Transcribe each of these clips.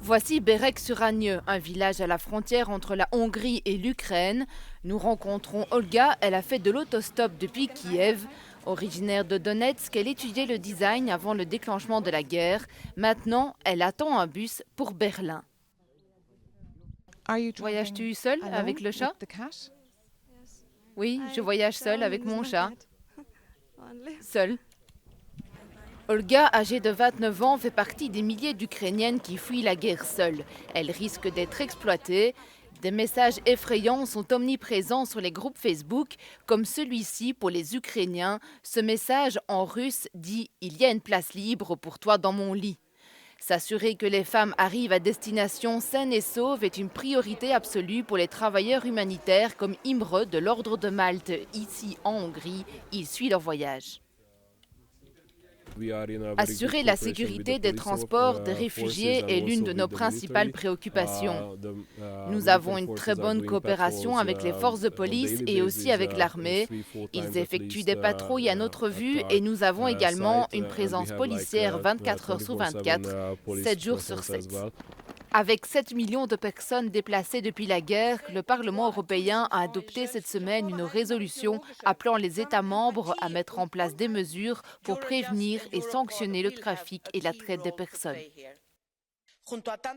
Voici Berek-sur-Agneux, un village à la frontière entre la Hongrie et l'Ukraine. Nous rencontrons Olga, elle a fait de l'autostop depuis Kiev. Originaire de Donetsk, elle étudiait le design avant le déclenchement de la guerre. Maintenant, elle attend un bus pour Berlin. Voyages-tu seule avec le chat? Oui, je voyage seule avec mon chat. Seule. Olga, âgée de 29 ans, fait partie des milliers d'Ukrainiennes qui fuient la guerre seules. Elle risque d'être exploitée. Des messages effrayants sont omniprésents sur les groupes Facebook, comme celui-ci pour les Ukrainiens. Ce message en russe dit « Il y a une place libre pour toi dans mon lit ». S'assurer que les femmes arrivent à destination saines et sauves est une priorité absolue pour les travailleurs humanitaires comme Imre de l'Ordre de Malte, ici en Hongrie. Il suit leur voyage. Assurer la sécurité des transports des réfugiés est l'une de nos principales préoccupations. Nous avons une très bonne coopération avec les forces de police et aussi avec l'armée. Ils effectuent des patrouilles à notre vue et nous avons également une présence policière 24 heures sur 24, 7 jours sur 7. Avec 7 millions de personnes déplacées depuis la guerre, le Parlement européen a adopté cette semaine une résolution appelant les États membres à mettre en place des mesures pour prévenir et sanctionner le trafic et la traite des personnes.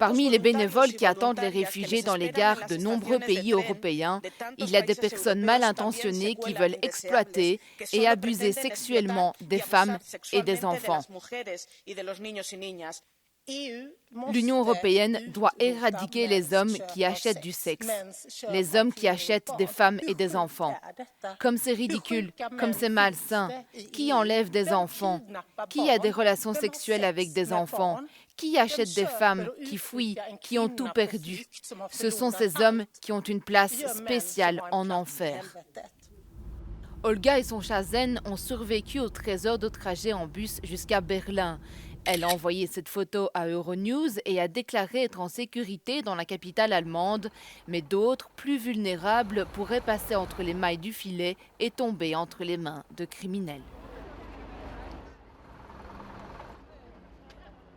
Parmi les bénévoles qui attendent les réfugiés dans les gares de nombreux pays européens, il y a des personnes mal intentionnées qui veulent exploiter et abuser sexuellement des femmes et des enfants. L'Union européenne doit éradiquer les hommes qui achètent du sexe, les hommes qui achètent des femmes et des enfants. Comme c'est ridicule, comme c'est malsain, qui enlève des enfants, qui a des relations sexuelles avec des enfants, qui achète des femmes qui fuient, qui ont tout perdu. Ce sont ces hommes qui ont une place spéciale en enfer. Olga et son chat Zen ont survécu aux 13 heures de trajet en bus jusqu'à Berlin. Elle a envoyé cette photo à Euronews et a déclaré être en sécurité dans la capitale allemande, mais d'autres, plus vulnérables, pourraient passer entre les mailles du filet et tomber entre les mains de criminels.